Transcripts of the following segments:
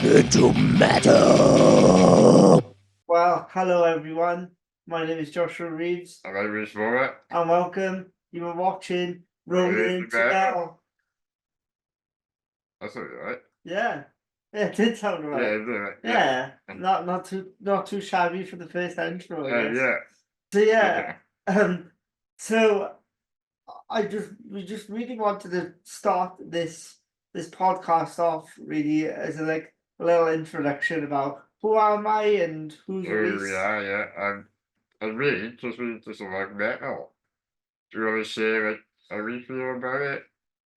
into metal. Well, hello everyone. My name is Joshua Reeves, I'm Irish for it. and welcome. You are watching Rolling Rolling into Metal. Metal. That's all right. Yeah, it did sound Yeah, right. it's all right. Yeah, not too shabby for the first intro, I guess. Yeah. So yeah, so we just really wanted to start this podcast off really as a little introduction about who am I and who's Oh, Reese. yeah. I'm really just like metal. Do you want to share like how we feel about it?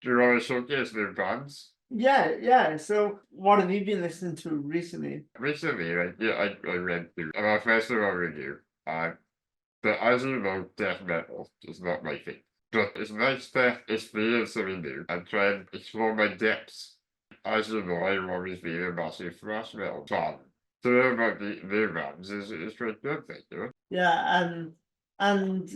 Do you want to showcase new bands? Yeah. So what have you been listening to recently? Recently, I read through our festival review, but as you know, death metal is not my thing. But it's nice to experience something new and try and explore my depths. As you know, I've always been a massive thrash metal fan. To know about the new bands is pretty good thing, you know? Yeah, and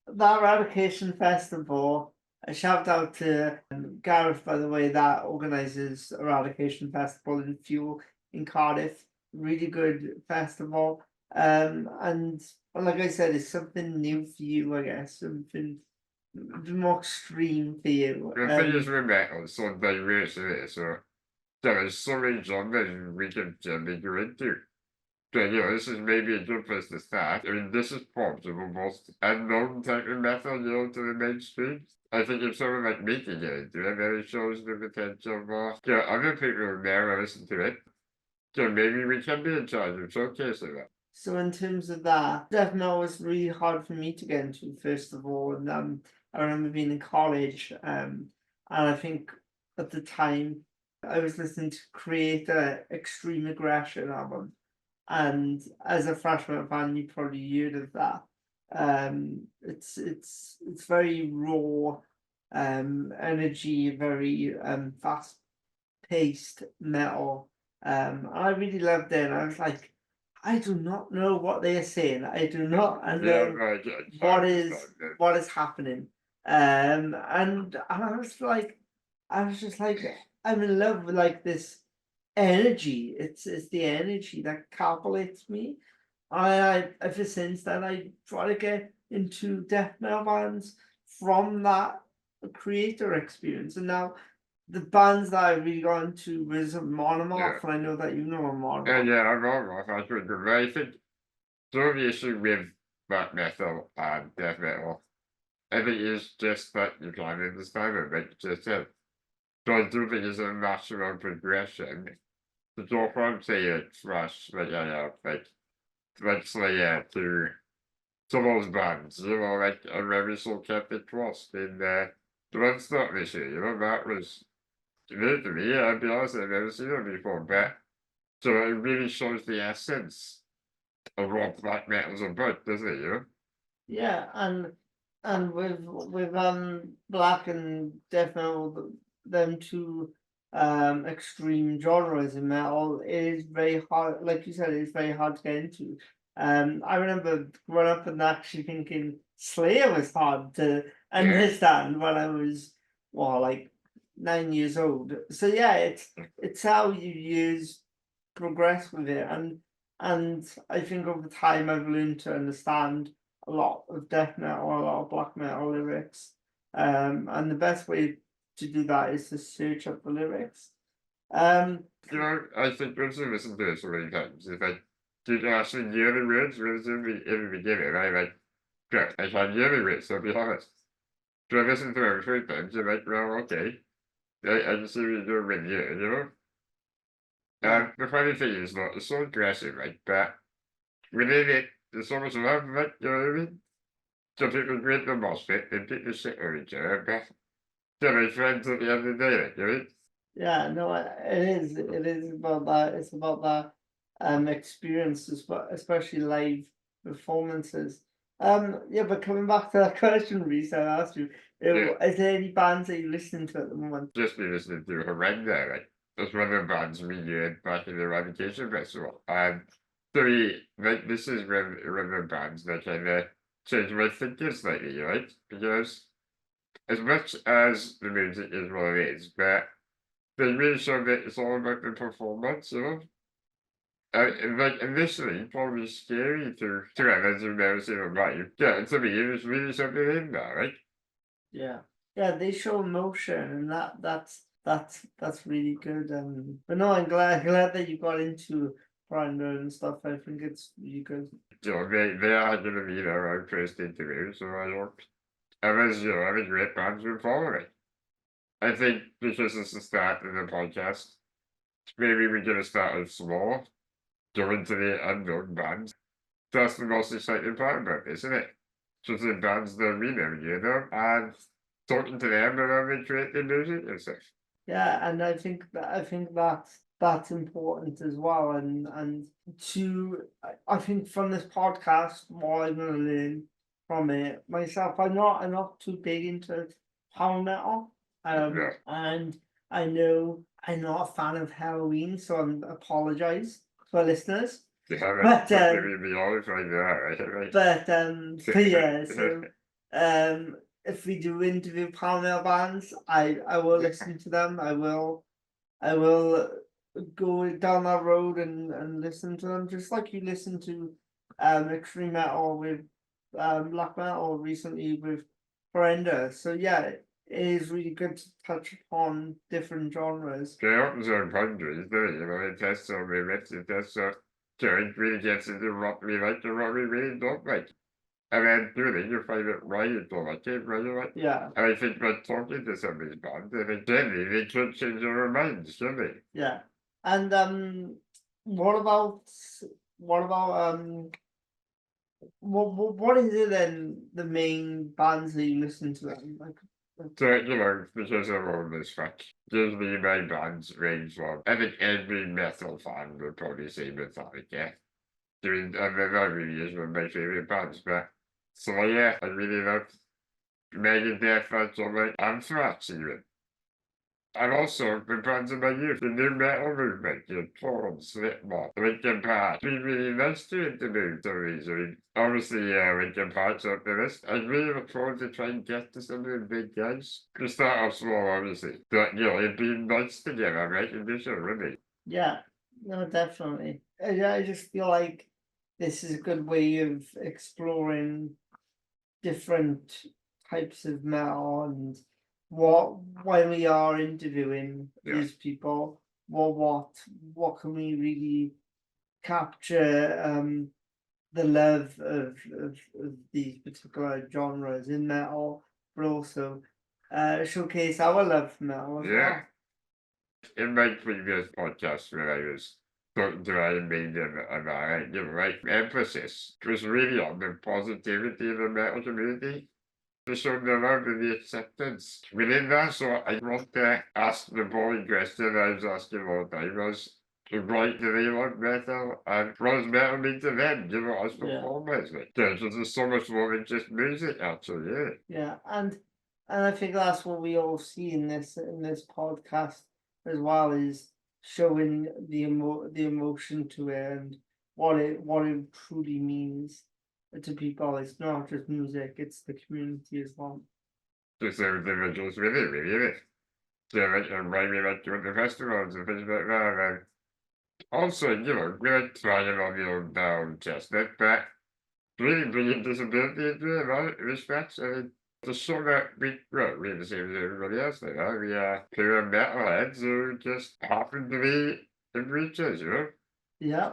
that Eradication Festival. A shout out to Gareth, by the way, that organises Eradication Festival in Fuel in Cardiff. Really good festival. And like I said, it's something new for you, I guess. Something more extreme for you. The thing is with metal, it's so diverse it is, so there is so many genres we can generally go into. So, you know, this is maybe a good place to start. I mean, this is probably the most unknown type of metal, you know, to the mainstream. I think if someone like me can get into it, then it shows the potential for, you know, other people who never listen to it. So maybe we can be in charge of showcasing that. So in terms of that, death metal was really hard for me to get into, first of all. And I remember being in college, and I think at the time I was listening to Creator Extreme Aggression album. And as a thrash metal fan, you probably heard of that. It's very raw, energy, very fast paced metal. And I really loved it. And I was like, I do not know what they are saying. I do not Yeah, know right, yeah, what it's is fine, what is happening. And I was like, I was just like, I'm in love with like this energy. It's the energy that captivates me. I ever since then I try to get into death metal bands from that creator experience, and now the bands that I really got into was Monomorph, and I know that you know Monomorph. yeah, I'm all right. I think the I think the issue with black metal and death metal, I think it's just that you can't understand it, like you just said. So I do think it's a natural progression to go from, say, a thrash, like Slayer to those bands, you know, like I remember so kept it trust in the Bloodstock this year, you know, that was new to me, I'd be honest, I've never seen it before, but so it really shows the essence of what black metal's about, doesn't it, you know? Yeah, and with black and death metal, them two extreme genres in metal, it is very hard. Like you said, it's very hard to get into. I remember growing up and actually thinking Slayer was hard to understand when I was like 9 years old. So yeah, it's how you use progress with it, and I think over time I've learned to understand a lot of death metal, a lot of black metal lyrics. And the best way to do that is to search up the lyrics. You know, I think once you listen to it so many times, if I did actually hear the words relatively in the beginning, I like, yeah, I can't hear the words, so I'll be honest. So I listen to it 3 times, you're like, well, okay, I can see what you're doing with you know? Yeah. The funny thing is, not it's so aggressive, right? But within it, there's so much love, right? You know what I mean? Some people create the MOSFET and take the shit out of each other, but they're my friends at the end of the day, you know? Yeah, no, it is. It is about that. It's about that experiences, but especially live performances. Yeah, but coming back to that question, Reese, I asked you, Yeah. is there any bands that you're listening to at the moment? Just be listening to Horrenda, right? That's one of the bands we did back in the Eradication Festival. And like, this is one of the bands that kind of changed my thinking slightly, right? Because as much as the music is what it is, but they really show that it's all about the performance, you know. And like initially, probably scary to others who've never seen it live. Yeah, and to me, it was really something in there, right? Yeah, yeah, they show emotion, and that's really good. But no, I'm glad that you got into Grindr and stuff. I think it's really good. You know, they are going to be their own first interview, so I hope others, you know, other great bands will follow it. I think because it's the start of the podcast, maybe we're going to start off small, go into the unknown bands. That's the most exciting part about it, isn't it? Just the bands that we never hear them and talking to them about they create their music and stuff. Yeah, and I think that's important as well. And I think from this podcast, what I'm gonna learn from it myself, I'm not too big into power metal. Yeah. And I know I'm not a fan of Halloween, so I apologize to our listeners. Yeah, But we always find that, right? but yeah, so if we do interview power metal bands, I will listen to them. I will go down that road and listen to them, just like you listen to extreme metal with black metal recently with Brenda. So yeah, it is really good to touch upon different genres. They opens their boundaries, don't it? You know, it tests our limits, it tests our it really gets into what we like and what we really don't like. And then doing you find it right, you don't like it, right, you like. Yeah, And I think by talking to some of these bands, I think generally they could change their minds, shouldn't they? yeah. And what about what about what is it then, the main bands that you listen to then? Like, So, you know, because of all this fact, usually my bands range from, I think every metal fan would probably say Metallica. Doing, and that really is one of my favorite bands, but so yeah, I really love Megadeth, that's all like Anthrax even. And also the bands of my youth, the new metal movement, your Korn, Slipknot, Linkin Park. Been really nice to interview some of these. I mean, obviously, Linkin Park's up the list. I really look forward to trying to get to some of the big guys. To start off small, obviously. But, you know, it'd be nice to get a recognition, really. yeah, no, definitely. I just feel like this is a good way of exploring different types of metal, and what when we are interviewing Yeah. these people, what can we really capture the love of these particular genres in metal, but also showcase our love for metal as Yeah. well. In my previous podcast when I was talking to Iron Maiden about it, you're right, emphasis was really on the positivity of the metal community. To show the love and the acceptance within that. So I want to ask the boring question I was asking all the time was, why do they love metal and what does metal mean to them, you know, as Yeah. performers? Like, there's so much more than just music, actually, yeah. Yeah, and I think that's what we all see in this podcast as well, is showing the emotion to it, and what it truly means to people. It's not just music; it's the community as well. Just those individuals with it, really, isn't it? So, like, and why we like doing the festivals and things like that. And also, you know, we're trying on the old down chestnut, but really bringing disability into it, right? Respects. I mean, the sort of we're the same as everybody else. Like that. We are pure metalheads who just happen to be in breaches, you know. Yeah,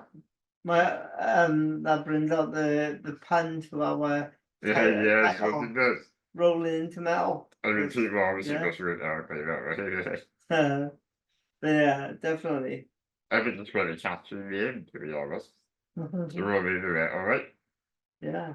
my that brings out the pun to our Yeah, yes, yes, title, it does. rolling into metal. I mean, It's- people obviously yeah, must root out by that, right? but yeah, definitely. I think it's pretty catchy in the end, to be honest. To roll into metal, right? Yeah.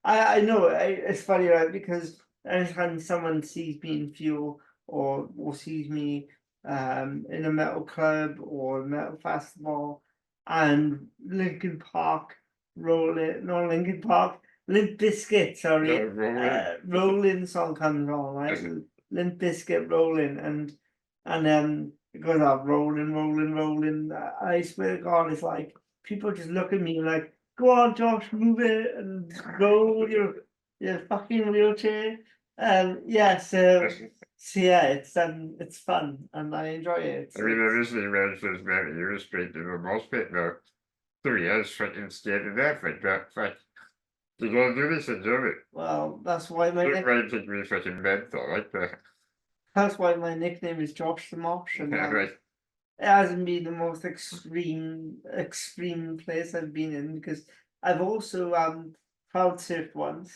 I know, it's funny, right? Because anytime someone sees me in Fuel, or sees me in a metal club or a metal festival, and Linkin Park not Linkin Park, Limp Bizkit, sorry, Yeah, rolling. Rolling song comes on, right? Limp Bizkit Rolling, and it goes out rolling, rolling, rolling. I swear to God, it's like people just look at me like, go on, Josh, move it and roll your fucking wheelchair. Yeah, so yeah, it's fun and I enjoy it. I mean, originally when I first met you, was straight to the mosh pit now. 3 years fucking scared to death, but you gotta do this and do it. Well, that's why my Don't mind take me fucking mental, like that's why my nickname is Josh the Mosh, and right. it hasn't been the most extreme place I've been in because I've also crowd surfed once.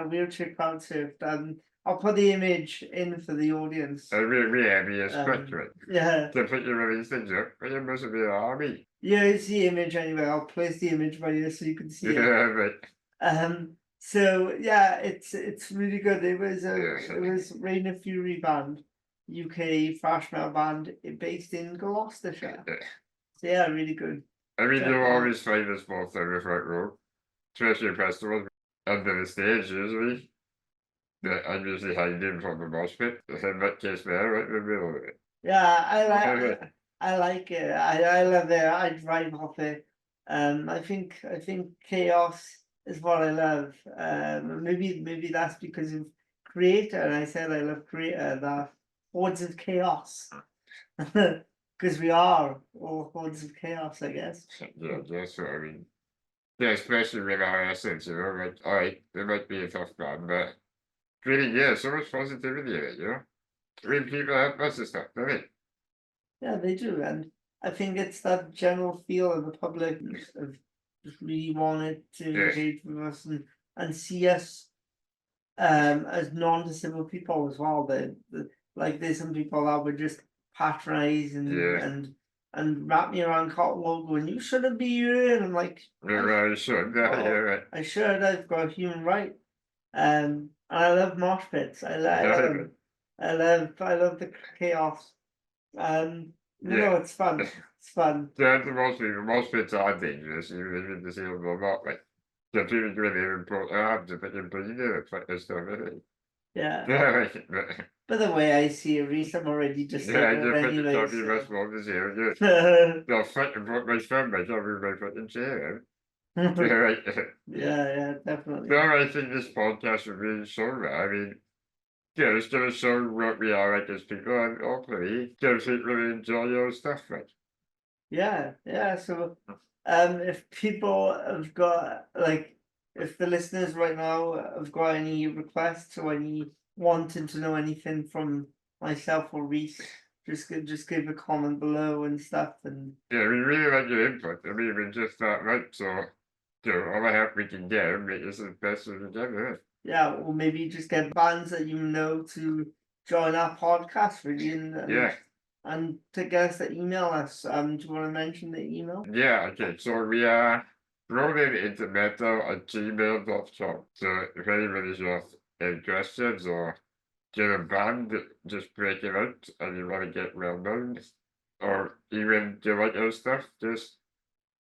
Wheelchair crowd surfed, and I'll put the image in for the audience. We have me as Um, right. yeah, To put your release in Joe, but you must be an army. yeah, it's the image anyway. I'll place the image right here so you can see Yeah, it. right. So yeah, it's really good. It was Yeah. it was Rain of Fury band, UK thrash metal band based in Gloucestershire. So yeah, really good. I mean, Check you'll it out. always find a small thing with front row, especially festivals under the stage usually. That I'm usually hiding from the mosh pit. In that case, there, right in the middle of it. Yeah, Yeah. I like it. I love it. I drive off it. I think chaos is what I love. Maybe that's because of Creator, and I said I love Creator. That hordes of chaos, because we are all hordes of chaos, I guess. Yeah, that's what I mean. Yeah, especially with our essence, like, alright, there might be a tough band, but really, yeah, so much positivity in it, I mean, people help us and stuff, don't they? Yeah, they do, and I think it's that general feel of the public of just really wanted to Yeah. engage with us and see us as non-disabled people as well. Like there's some people that would just patronize Yeah. and wrap me around cotton going, you shouldn't be here, and I'm like, You're right, sure, yeah, well, right. I should, I've got a human right. And I love mosh pits. I love Yeah, them. I love the chaos. You Yeah. know, it's fun. It's fun. Yeah, the most pits are dangerous, even disabled or not, like, the people really important to put in prison, it's like this stuff, isn't it? Yeah. Yeah, right. But the way I see it, Reese, I'm already Yeah, disabled you're fucking anyway. talking about small disease, Yeah, they'll fucking put my son back over my fucking chair, yeah, right. yeah, definitely. No, I think this podcast would be so I mean, yeah, it's gonna show what we are like as people, and hopefully, give people enjoy your stuff, right? Yeah. So, if people have got like, if the listeners right now have got any requests or any wanting to know anything from myself or Reese, just give a comment below and stuff. And Yeah, we really like your input. I mean, we just not right, so all the help we can get, make this as best as we can, yeah. yeah, or maybe just get bands that you know to join our podcast, really, Yeah. and to get us to email us. Do you want to mention the email? Yeah, okay, so we are rolling into metal@gmail.com. So if anybody's got any questions or get a band just break it out and you want to get well known, or even do like our stuff, just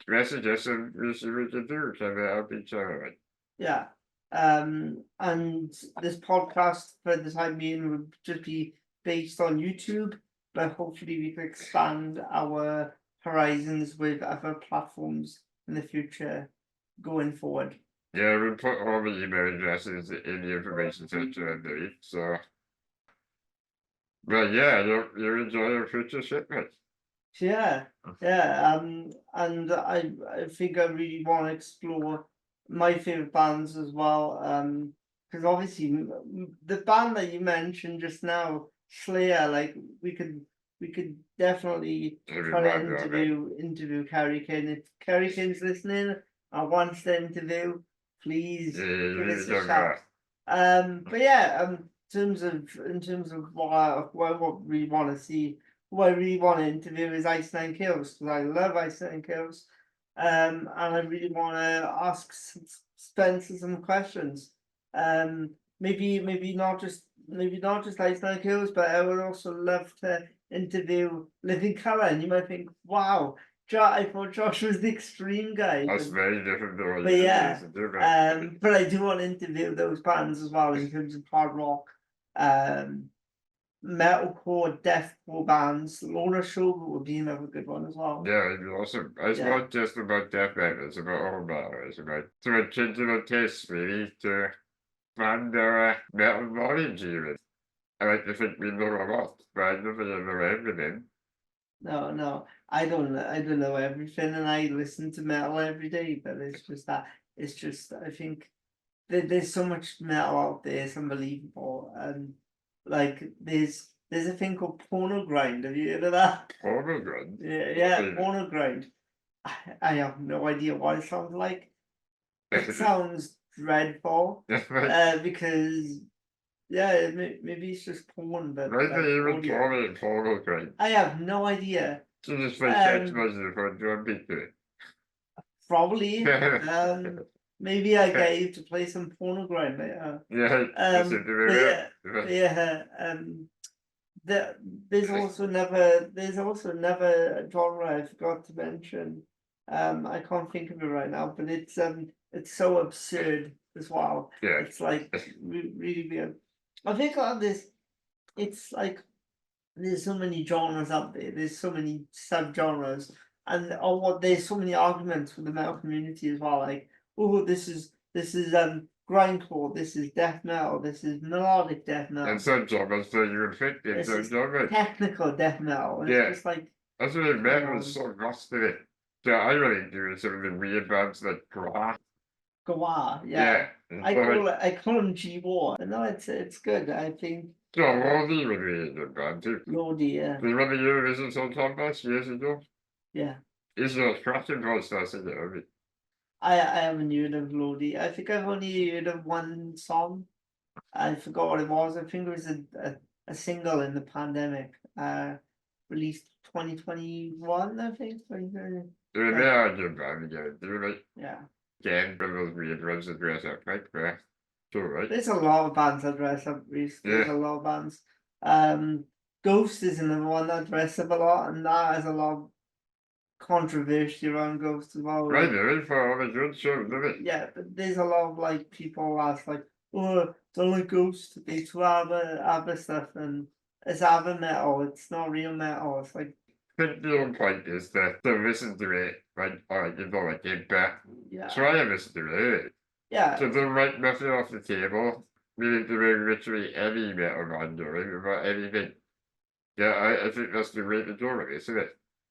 message us and we see what we can do. Can we help each other? Right? Yeah. And this podcast for the time being would just be based on YouTube, but hopefully we can expand our horizons with other platforms in the future going forward. Yeah, we'll put all the email addresses in the information section underneath, so. But yeah, you enjoy your future shipment. Yeah, and I think I really want to explore my favorite bands as well. Because obviously the band that you mentioned just now, Slayer, like we could definitely Every try to band out there. interview Kerry King. If Kerry King's listening, I want to interview. Please Yeah, give us you a shout. But yeah, in terms of what we want to see, who I really want to interview is Ice Nine Kills, because I love Ice Nine Kills. And I really want to ask Spencer some questions. Maybe not just Ice Nine Kills, but I would also love to interview Living Colour. And you might think, wow, I thought Josh was the extreme guy. That's but- very different to what but you yeah, used to do, but but I do want to interview those bands as well in terms of hard rock, metalcore, deathcore bands. Lorna Shore would be another good one as well. yeah, it'd be awesome. It's Yeah. not just about death metal, it's about all metal, it's about changing our tastes, really, to band metal knowledge even. I like to think we know a lot, but I never know everything. No, I don't know everything, and I listen to metal every day. But it's just that it's just I think there's so much metal out there, it's unbelievable. And like there's a thing called porno grind. Have you heard of that? Porno gun. Yeah, Yeah. porno grind. I have no idea what it sounds like. It sounds dreadful. Because yeah, maybe it's just porn, but Why like, do you even audio. call it porno gun? I have no idea. So just like sex Um, messages for drum picture. Probably. Maybe I get you to play some porno grind later. Yeah, listen to But yeah, me. yeah. There, there's also another genre I forgot to mention. I can't think of it right now, but it's so absurd as well. Yeah. It's like really weird. I think on this, it's like there's so many genres out there. There's so many subgenres, and there's so many arguments with the metal community as well. Like, oh, this is grindcore. This is death metal. This is melodic death metal. And some genres so you would fit in This some is genres. technical death metal. Yeah. It's just like That's what metal is so lost in it. So I really do some of the weird bands like Grah. Gawar. Yeah. And I so, like, call him G-War. No, it's good. I think so Lordi would be a good band too. Lordy, yeah. Do you remember Eurovision Song Contest years ago? Yeah. Is your cracking voice I think of it? I haven't heard of Lordy. I think I've only heard of one song. I forgot what it was. I think it was a single in the pandemic. Released 2021, I think. 2020. They are a good band again. They were like Yeah. again one of those weird ones that dress up like that. So right. There's a lot of bands that dress up, Reece. There's a lot of bands. Ghost is another one that dress up a lot, and that has a lot of controversy around Ghost as well. Right there, for all the good shows, isn't it? Yeah, but there's a lot of like people that's like, oh, don't like Ghost. They do other stuff, and it's other metal. It's not real metal. It's like, I think the whole point is that to listen to it, like, or you know, like impact. yeah, Try and listen to it. yeah, So don't write nothing off the table. Meaning to bring literally any metal band doing about anything. Yeah, I think that's the way to do it, isn't it?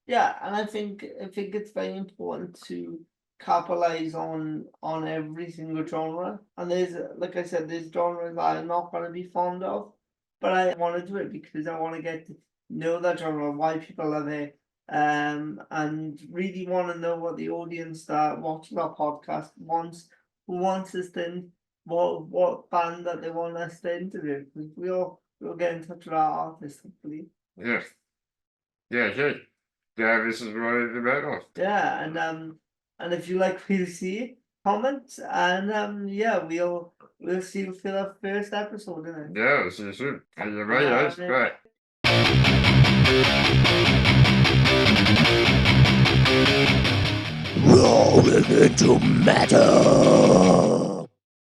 yeah. And I think it's very important to capitalize on every single genre. And there's, like I said, there's genres that I'm not going to be fond of, but I want to do it because I want to get to know that genre, why people love it, and really want to know what the audience that watches our podcast wants us to what band that they want us to interview, because we'll get in touch with our artists, hopefully. Yes. Yeah, good. Yeah, this is one of the metal. Yeah, and if you like what you see, comment, and yeah, we'll see you for the first episode, innit? Yeah, see you soon. And you're right, Yeah, yes, bye. Rolling into metal.